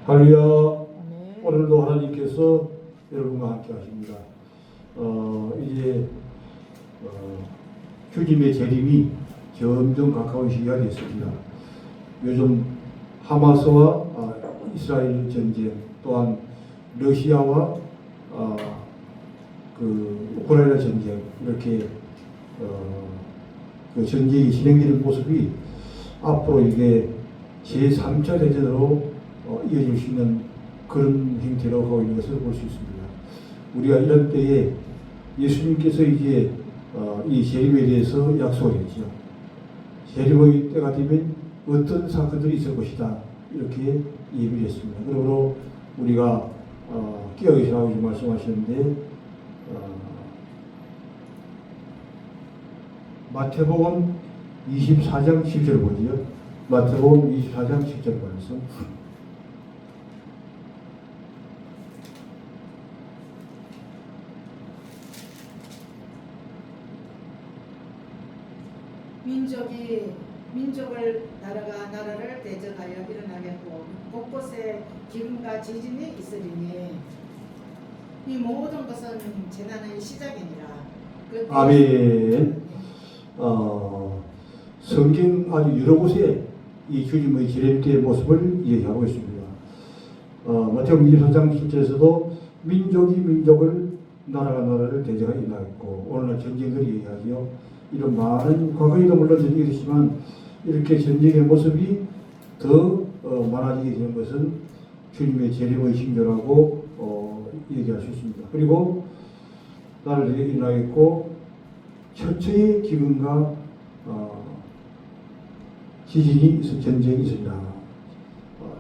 할렐루야. 아멘. 오늘도 하나님께서 여러분과 함께 하십니다. 이제 주님의 재림이 점점 가까운 시기가 됐습니다. 요즘 하마스와 이스라엘 전쟁, 또한 러시아와 그 우크라이나 전쟁, 이렇게 그 전쟁이 진행되는 모습이 앞으로 이게 제3차 대전으로 이어질 수 있는 그런 형태로 가고 있는 것을 볼 수 있습니다. 우리가 이런 때에 예수님께서 이제 이 재림에 대해서 약속을 했죠. 재림의 때가 되면 어떤 사건들이 있을 것이다, 이렇게 예비를 했습니다. 그러므로 우리가 깨어 계시라고 말씀하시는데, 마태복음 24장 7절 보지요. 마태복음 24장 7절 말씀. 민족을 나라가 나라를 대적하여 일어나겠고 곳곳에 기근과 지진이 있으리니 이 모든 것은 재난의 시작이니라. 아멘. 성경 아주 여러 곳에 이 주님의 재림 때의 모습을 얘기하고 있습니다. 마태복음 24장 7절에서도 민족이 민족을, 나라가 나라를 대적하여 일어나겠고, 오늘날 전쟁들이 얘기하죠. 이런 많은, 과거에도 물론 전쟁이 있었지만 이렇게 전쟁의 모습이 더 많아지게 되는 것은 주님의 재림의 징조라고 얘기할 수 있습니다. 그리고 나라를 일어나겠고, 처처의 기근과 지진이 있어, 전쟁이 있으리라.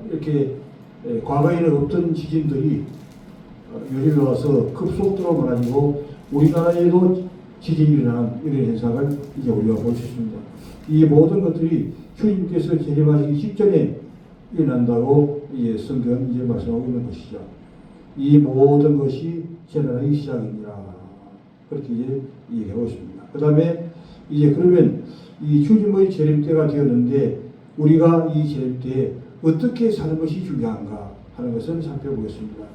이렇게 과거에는 없던 지진들이 요즘에 와서 급속도로 많아지고 우리나라에도 지진이 일어나는 이런 현상을 이제 우리가 볼 수 있습니다. 이 모든 것들이 주님께서 재림하시기 직전에 일어난다고 이제 성경은 이제 말씀하고 있는 것이죠. 이 모든 것이 재난의 시작입니다. 그렇게 이제 얘기하고 있습니다. 그 다음에 이제 그러면 이 주님의 재림 때가 되었는데 우리가 이 재림 때에 어떻게 사는 것이 중요한가 하는 것을 살펴보겠습니다.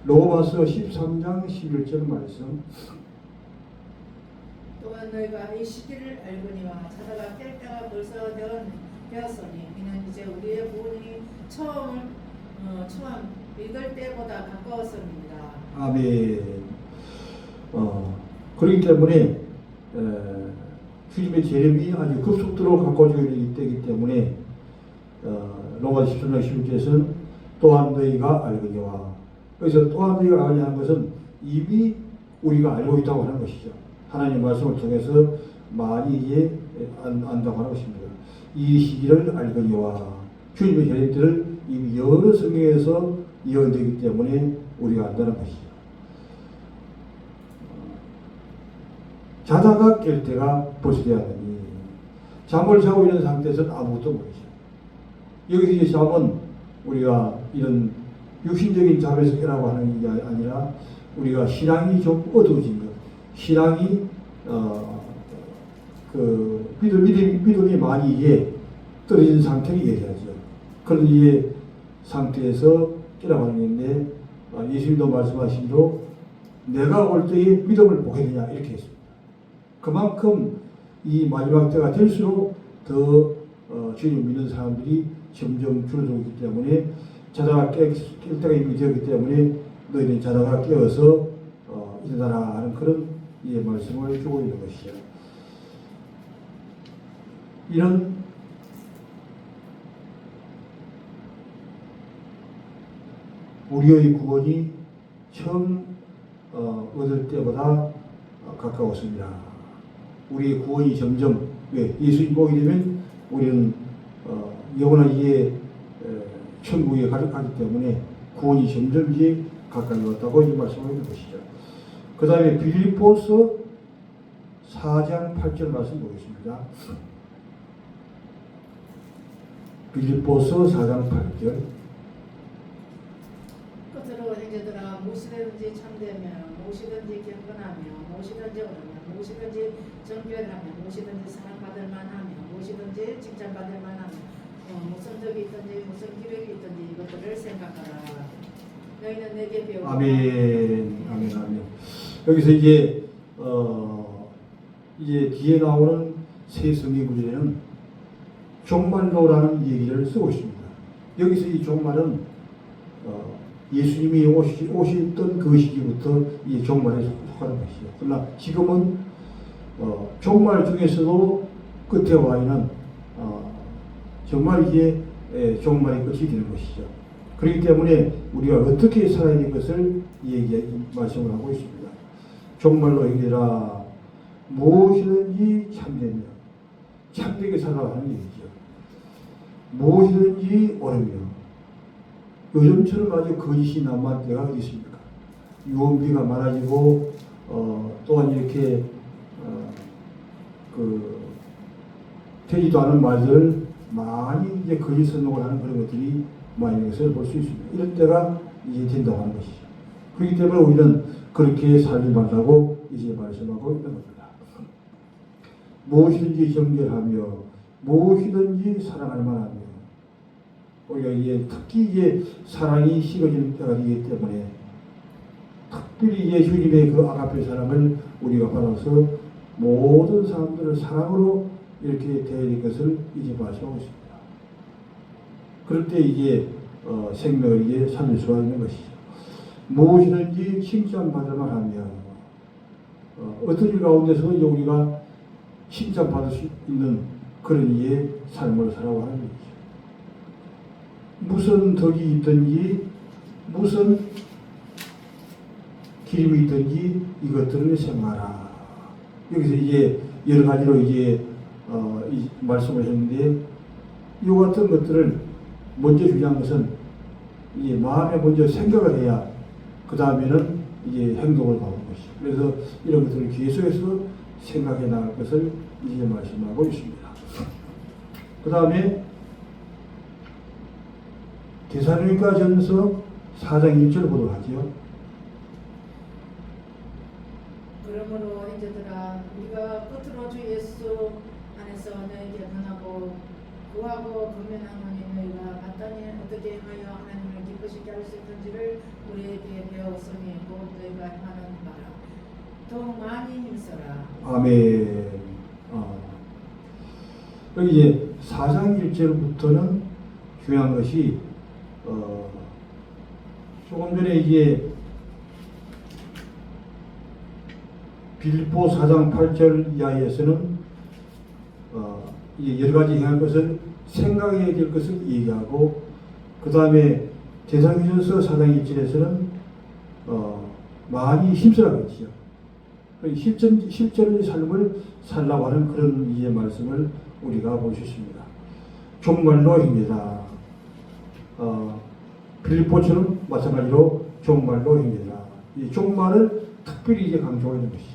로마서 13장 11절 말씀. 또한 너희가 이 시기를 알거니와 자다가 깰 때가 벌써 되었으니 이는 이제 우리의 구원이 처음 믿을 때보다 가까웠습니다. 아멘. 그렇기 때문에 주님의 재림이 아주 급속도로 가까워지고 있는 때이기 때문에 로마서 13장 11절에서는 또한 너희가 알거니와, 그래서 또한 너희가 알거니 하는 것은 이미 우리가 알고 있다고 하는 것이죠. 하나님의 말씀을 통해서 많이 이제 안다고 하는 것입니다. 이 시기를 알거니와, 주님의 재림 때를 이미 여러 성경에서 예언되기 때문에 우리가 안다는 것이죠. 자다가 깰 때가 벌써 되었느니, 잠을 자고 있는 상태에서는 아무것도 모르죠. 여기서 이제 잠은 우리가 이런 육신적인 잠에서 깨라고 하는 게 아니라 우리가 신앙이 좀 어두워진 것, 신앙이 그 믿음이 많이 이제 떨어진 상태를 얘기하죠. 그런 이제 상태에서 깨라고 하는 건데, 예수님도 말씀하신 대로 내가 올 때에 믿음을 보겠느냐 이렇게 했습니다. 그만큼 이 마지막 때가 될수록 더 주님 믿는 사람들이 점점 줄어들고 있기 때문에, 자다가 깰 때가 이미 되었기 때문에 너희는 자다가 깨어서 일어나라 하는 그런 이 말씀을 주고 있는 것이죠. 이런 우리의 구원이 처음 얻을 때보다 가까웠습니다. 우리의 구원이 점점, 예수님 보게 되면 우리는 영원한 이에 천국에 가기 때문에 구원이 점점 이제 가까이 왔다고 이 말씀을 하는 것이죠. 그 다음에 빌립보서 4장 8절 말씀 보겠습니다. 빌립보서 4장 8절. 끝으로 형제들아, 무엇이든지 참되며, 무엇이든지 경건하며, 무엇이든지 옳으며, 무엇이든지 정결하며, 무엇이든지 사랑받을 만하며, 무엇이든지 칭찬받을 만하며, 무슨 덕이 있든지 무슨 기력이 있든지 이것들을 생각하라. 너희는 내게 배우고 아멘, 아멘, 아멘. 여기서 이제 이제 뒤에 나오는 새 성경 구절에는 종말로라는 얘기를 쓰고 있습니다. 여기서 이 종말은 예수님이 오셨던 그 시기부터 이 종말에 속하는 것이죠. 그러나 지금은 종말 중에서도 끝에 와 있는 정말 이게 종말의 끝이 되는 것이죠. 그렇기 때문에 우리가 어떻게 살아야 될 것을 말씀을 하고 있습니다. 종말로 행되라. 무엇이든지 참되며 참되게 살아가는 얘기죠. 무엇이든지 옳으며 요즘처럼 아주 거짓이 남을 때가 어디 있습니까? 유언비가 많아지고 또한 이렇게 되지도 않은 말들을 많이 이제 거짓 선동을 하는 그런 것들이 많이 있는 것을 볼 수 있습니다. 이런 때가 이제 된다고 하는 것이죠. 그렇기 때문에 우리는 그렇게 살지 말라고 이제 말씀하고 있는 겁니다. 무엇이든지 정결하며 무엇이든지 사랑할 만하며 우리가 이제 특히 이제 사랑이 식어지는 때가 되기 때문에 특별히 이제 주님의 그 아가페 사랑을 우리가 받아서 모든 사람들을 사랑으로 이렇게 대해야 될 것을 이제 말씀하고 있습니다. 그럴 때 이제 생명을 이제 살릴 수가 있는 것이죠. 무엇이든지 칭찬받을만 하며 어떤 일 가운데서 이제 우리가 칭찬받을 수 있는 그런 이의 삶을 살아가는 것이죠. 무슨 덕이 있든지 무슨 기름이 있든지 이것들을 생각하라. 여기서 이제 여러 가지로 이제 이 말씀을 했는데 이 같은 것들을 먼저 중요한 것은 이제 마음에 먼저 생각을 해야 그 다음에는 이제 행동을 하는 것이죠. 그래서 이런 것들을 계속해서 생각해 나갈 것을 이제 말씀하고 있습니다. 그 다음에 데살로니가 전서 4장 1절 보도록 하죠. 그러므로 형제들아 우리가 끝으로 주 예수 안에서 너에게 권하고 구하고 권면하노니 너희가 마땅히 어떻게 행하여 하나님을 기쁘시게 할 수 있는지를 우리에게 배웠으니 곧 너희가 행하는 바라. 더욱 많이 힘써라. 아멘. 여기 이제 4장 1절부터는 중요한 것이 조금 전에 이제 빌립보 4장 8절 이하에서는 이제 여러 가지 행할 것을 생각해야 될 것을 얘기하고 그 다음에 데살로니가전서 4장 1절에서는 많이 힘쓰라고 했죠. 실전의 삶을 살라고 하는 그런 이제 말씀을 우리가 볼 수 있습니다. 종말로 행되라. 빌립보처럼 마찬가지로 종말로 행되라. 이 종말을 특별히 이제 강조하는 것이죠.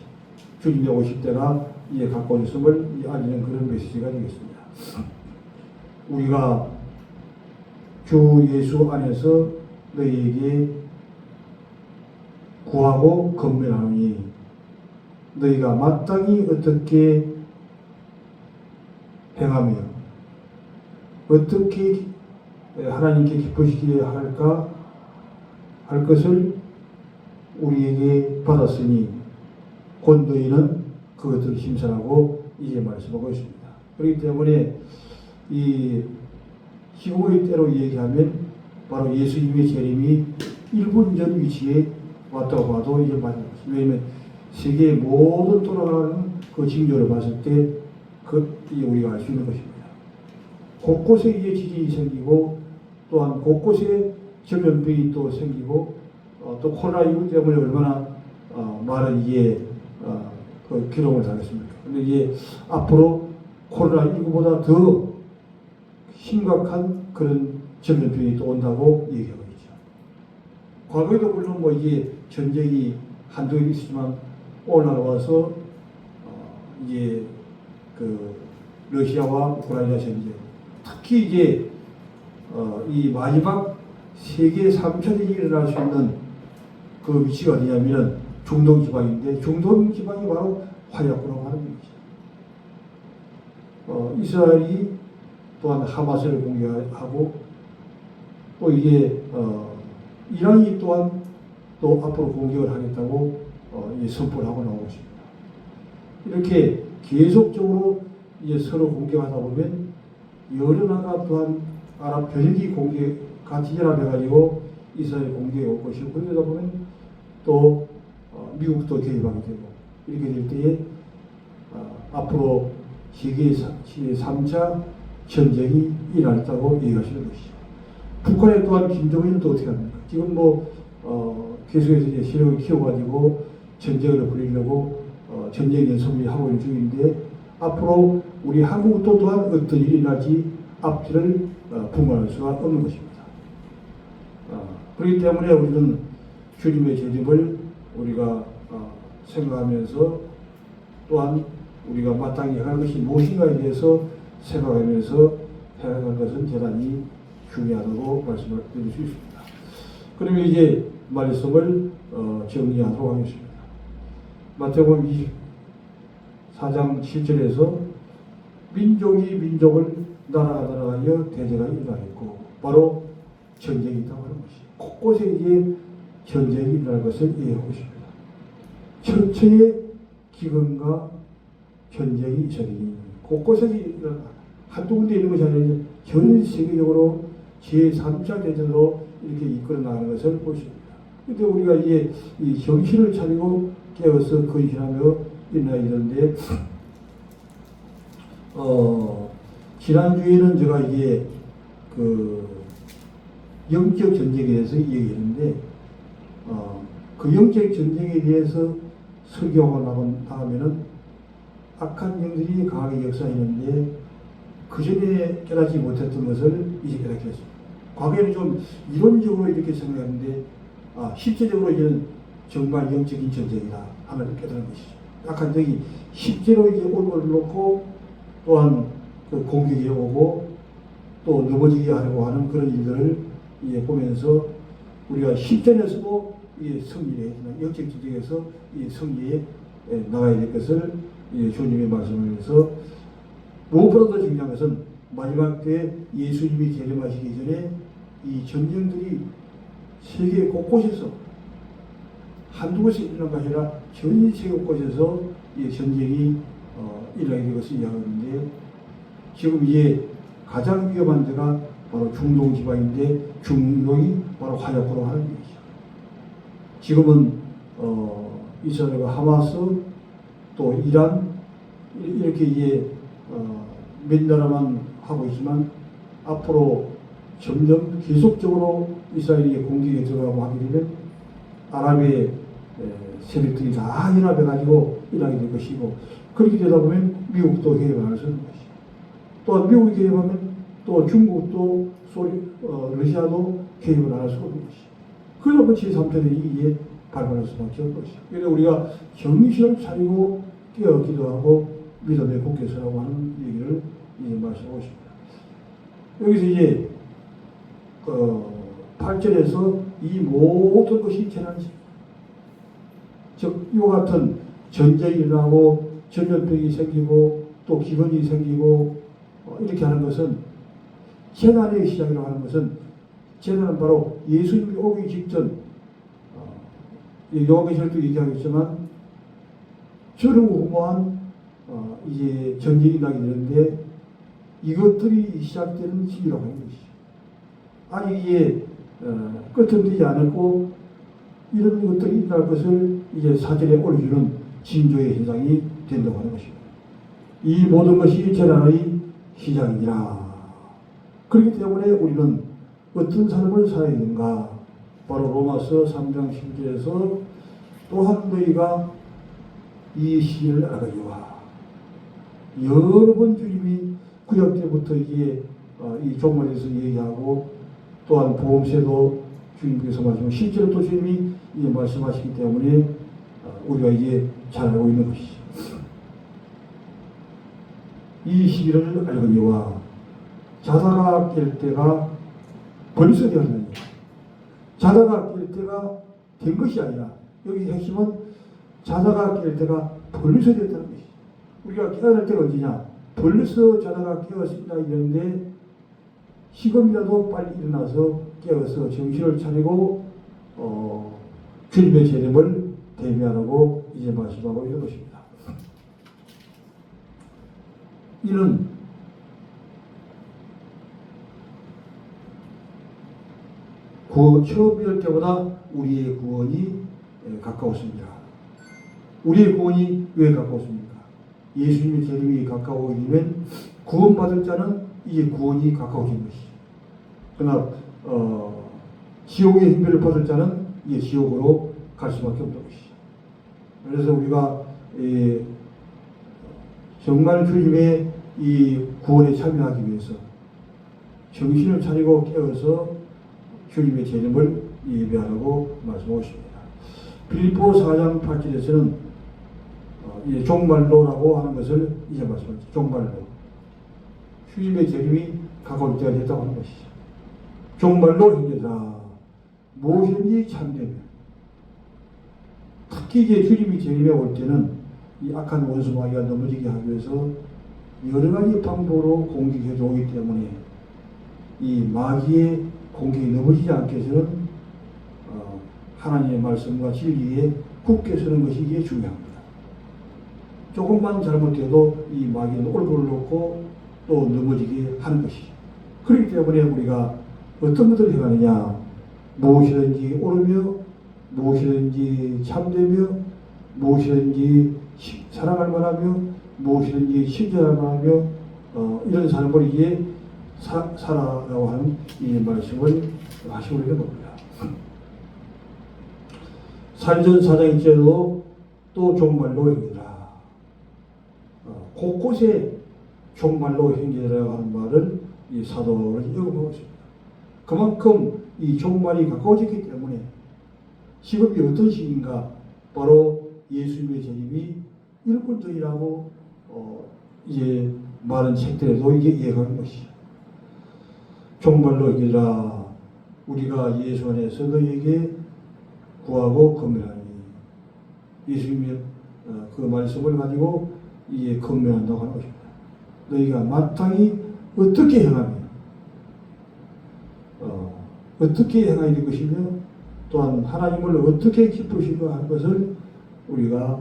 주님의 오실 때가 이제 가까운 있음을 알리는 그런 메시지가 되겠습니다. 우리가 주 예수 안에서 너희에게 구하고 권면하노니 너희가 마땅히 어떻게 행하며 어떻게 하나님께 기쁘시게 할까 할 것을 우리에게 받았으니 곧 너희는 그것들을 심사하고 이제 말씀하고 있습니다. 그렇기 때문에 이 지구의 때로 얘기하면 바로 예수님의 재림이 1분 전 위치에 왔다고 봐도 이제 맞는 것입니다. 왜냐하면 세계의 모든 돌아가는 그 징조를 봤을 때 우리가 알 수 있는 것입니다. 곳곳에 이제 지진이 생기고 또한 곳곳에 전염병이 또 생기고 또 코로나19 때문에 얼마나 많은 이게 그 기록을 당했습니까? 근데 이제 앞으로 코로나19보다 더 심각한 그런 전염병이 또 온다고 얘기하고 있죠. 과거에도 물론 뭐 이게 전쟁이 한두 개 있었지만 오늘날 와서 이제 그 러시아와 우크라이나 전쟁, 특히 이제 이 마지막 세계 3차 대전이 일어날 수 있는 그 위치가 어디냐면은 중동 지방인데 중동 지방이 바로 화약고라고 하는 얘기죠. 이스라엘이 또한 하마스를 공격하고 또 이게 이란이 또한 또 앞으로 공격을 하겠다고 선포를 하고 나오고 있습니다. 이렇게 계속적으로 이제 서로 공격하다 보면 여러 나라 또한 아랍 변혁이 공격 같이 연합해가지고 이스라엘 공격에 올 것이고 그러다 보면 또 미국도 개입하게 되고 이렇게 될 때에 앞으로 세계 3차 전쟁이 일어났다고 얘기하시는 것이죠. 북한에 또한 김정은은 또 어떻게 합니까? 지금 계속해서 이제 세력을 키워가지고 전쟁을 벌이려고 전쟁 연습을 하고 있는 중인데 앞으로 우리 한국도 또한 어떤 일이 날지 앞뒤를 분간할 수가 없는 것입니다. 그렇기 때문에 우리는 주님의 재림을 우리가 생각하면서 또한 우리가 마땅히 할 것이 무엇인가에 대해서 생각하면서 해야할 것은 대단히 중요하다고 말씀을 드릴 수 있습니다. 그러면 이제 말씀을 정리하도록 하겠습니다. 마태복음 24장 7절에서 민족이 민족을 나라가 나라하여 대제가 일어나겠고 바로 전쟁이 있다고 하는 것이 곳곳에 이제 전쟁이 일어날 것을 이해하고 있습니다. 천체의 기근과 전쟁이 있으니 곳곳에 일어나 한두 군데 있는 것이 아니라 전 세계적으로 제3차 대전으로 이렇게 이끌어 나가는 것을 볼 수 있습니다. 그런데 우리가 이제 이 정신을 차리고 깨어서 근신하며 일어나야 되는데 지난주에는 제가 이게 그 영적 전쟁에 대해서 얘기했는데 그 영적 전쟁에 대해서 설교하고 나가면은 악한 영들이 강하게 역사했는데 그 전에 깨닫지 못했던 것을 이제 깨닫게 됐습니다. 과거에는 좀 이론적으로 이렇게 생각했는데 실제적으로 이제는 정말 영적인 전쟁이다 하는 깨달은 것이죠. 악한 영이 실제로 이제 올걸 놓고 또한 그 공격이 오고 또 넘어지게 하려고 하는 그런 일들을 이제 보면서 우리가 실전에서도 이 승리에 영적 전쟁에서 이 승리에 나가야 될 것을 주님의 말씀을 해서 무엇보다도 중요한 것은 마지막 때 예수님이 재림하시기 전에 이 전쟁들이 세계 곳곳에서 한두 곳에 일어난 것이 아니라 전 세계 곳곳에서 이 전쟁이 일어나게 될 것을 이야기하는데 지금 이제 가장 위험한 데가 바로 중동 지방인데 중동이 바로 화약고로 하는 것이죠. 지금은 이스라엘과 하마스 또 이란 이렇게 이제 몇 나라만 하고 있지만 앞으로 점점 계속적으로 이스라엘이 공격에 들어가고 하게 되면 아랍의 세력들이 다 연합해가지고 일하게 될 것이고 그렇게 되다 보면 미국도 개입을 할 수 있는 것이고 또 미국이 개입하면 또 중국도 러시아도 개입을 할 수가 없는 것이고 그러다 보니 제3차대전이 이게 발발할 수밖에 없는 것이죠. 그래서 우리가 정신을 차리고 깨어 기도하고 믿음의 굳게 서라고 하는 얘기를 말씀하고 있습니다. 여기서 이제 8절에서 이 모든 것이 재난입니다. 즉 이와 같은 전쟁이 일어나고 전염병이 생기고 또 기근이 생기고 이렇게 하는 것은 재난의 시작이라고 하는 것은 재난은 바로 예수님이 오기 직전 요한계시록도 얘기하겠지만 저루무한 이제 전쟁이 나게 되는데 이것들이 시작되는 시기라고 하는 것이죠. 아직 이게 끝은 되지 않았고 이런 것들이 일어날 것을 이제 사절에 올려주는 징조의 현상이 된다고 하는 것입니다. 이 모든 것이 재난의 시작이라. 그렇기 때문에 우리는 어떤 삶을 살아야 되는가? 바로 로마서 3장 10절에서 또한 너희가 이 시기를 알아가지와 여러 번 주님이 구약 때부터 이게 이 종말에서 얘기하고 또한 보험세도 주님께서 말씀하시고 실제로 또 주님이 이제 말씀하시기 때문에 우리가 이제 잘 알고 있는 것이죠. 이 시기를 알거니와 자다가 깰 때가 벌써 되었느니 자다가 깰 때가 된 것이 아니라 여기 핵심은 자다가 깰 때가 벌써 됐다는 것이죠. 우리가 깨어날 때가 언제냐? 벌써 자다가 깨었습니다 이러는데 지금이라도 빨리 일어나서 깨어서 정신을 차리고 주님의 재림을 대비하라고 이제 말씀하고 있는 것입니다. 이는 처음 믿을 때보다 우리의 구원이 가까웠습니다. 우리의 구원이 왜 가까웠습니까? 예수님의 재림이 가까워지면 구원받을 자는 이제 구원이 가까워진 것이죠. 그러나 지옥의 형벌을 받을 자는 이제 지옥으로 갈 수밖에 없는 것이죠. 그래서 우리가 정말 주님의 이 구원에 참여하기 위해서 정신을 차리고 깨어서 주님의 재림을 예배하라고 말씀하고 있습니다. 빌립보 4장 8절에서는 종말로라고 하는 것을 이제 말씀하죠. 종말로. 주님의 재림이 가까울 때가 됐다고 하는 것이죠. 종말로 형제들아 무엇이든지 참되면, 특히 이제 주님이 재림에 올 때는 이 악한 원수 마귀가 넘어지게 하기 위해서 여러 가지 방법으로 공격해 오기 때문에 이 마귀의 공격이 넘어지지 않게 해서는 하나님의 말씀과 진리에 굳게 서는 것이 이게 중요합니다. 조금만 잘못해도 이 마귀는 얼굴을 놓고 또 넘어지게 하는 것이죠. 그렇기 때문에 우리가 어떤 것을 행하느냐, 무엇이든지 옳으며 무엇이든지 참되며 무엇이든지 사랑할 만하며 무엇이든지 신뢰할 만하며 이런 삶을 이제 살아라고 하는 이 말씀을 하시고 있는 겁니다. 산전 4장 1절도 또 종말로 행하라. 곳곳에 종말로 행하라고 하는 말을 이 사도를 언급하고 있습니다. 그만큼 이 종말이 가까워졌기 때문에 지금이 어떤 시기인가, 바로 예수님의 재림이 1분 전이라고 이제 많은 책들에도 이게 이해가는 것이죠. 종말로 이르라. 우리가 예수 안에서 너희에게 구하고 건면하니, 예수님의 그 말씀을 가지고 이제 건면한다고 하는 것입니다. 너희가 마땅히 어떻게 행하며 어떻게 행해야 될 것이며 또한 하나님을 어떻게 기쁘시고 하는 것을 우리가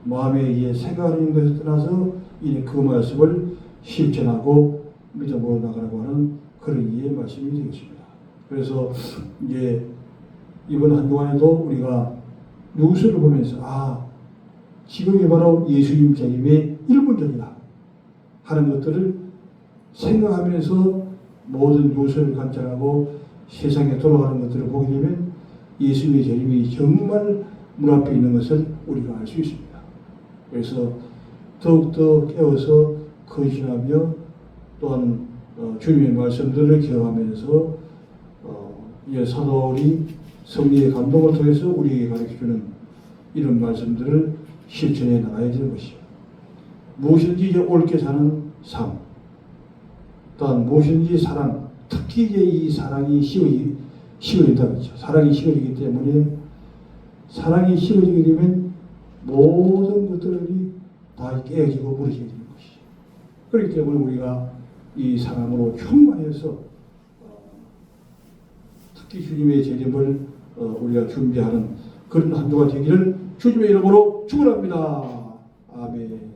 마음에 이제 생각하는 것을 떠나서 이제 그 말씀을 실천하고 믿어보러 나가라고 하는 그런 이해 말씀이 되겠습니다. 그래서 이제 이번 한 주간에도 우리가 뉴스를 보면서 지금이 바로 예수님 재림의 1분 전이다 하는 것들을 생각하면서 모든 뉴스를 관찰하고 세상에 돌아가는 것들을 보게 되면 예수님의 재림이 정말 문 앞에 있는 것을 우리가 알 수 있습니다. 그래서 더욱더 깨어서 헌신하며 또한 주님의 말씀들을 기억하면서 사도들이 성령의 감동을 통해서 우리에게 가르쳐주는 이런 말씀들을 실천해 나가야 되는 것이죠. 무엇인지 옳게 사는 삶, 또한 무엇인지 사랑, 특히 이제 이 사랑이 식어진다고 했죠. 사랑이 식어지기 때문에, 사랑이 식어지게 되면 모든 것들이 다 깨어지고 무너지게 되는 것이죠. 그렇기 때문에 우리가 이 사랑으로 충만해서 특히 주님의 재림을 우리가 준비하는 그런 한 주가 되기를 주님의 이름으로 축원합니다. 아멘.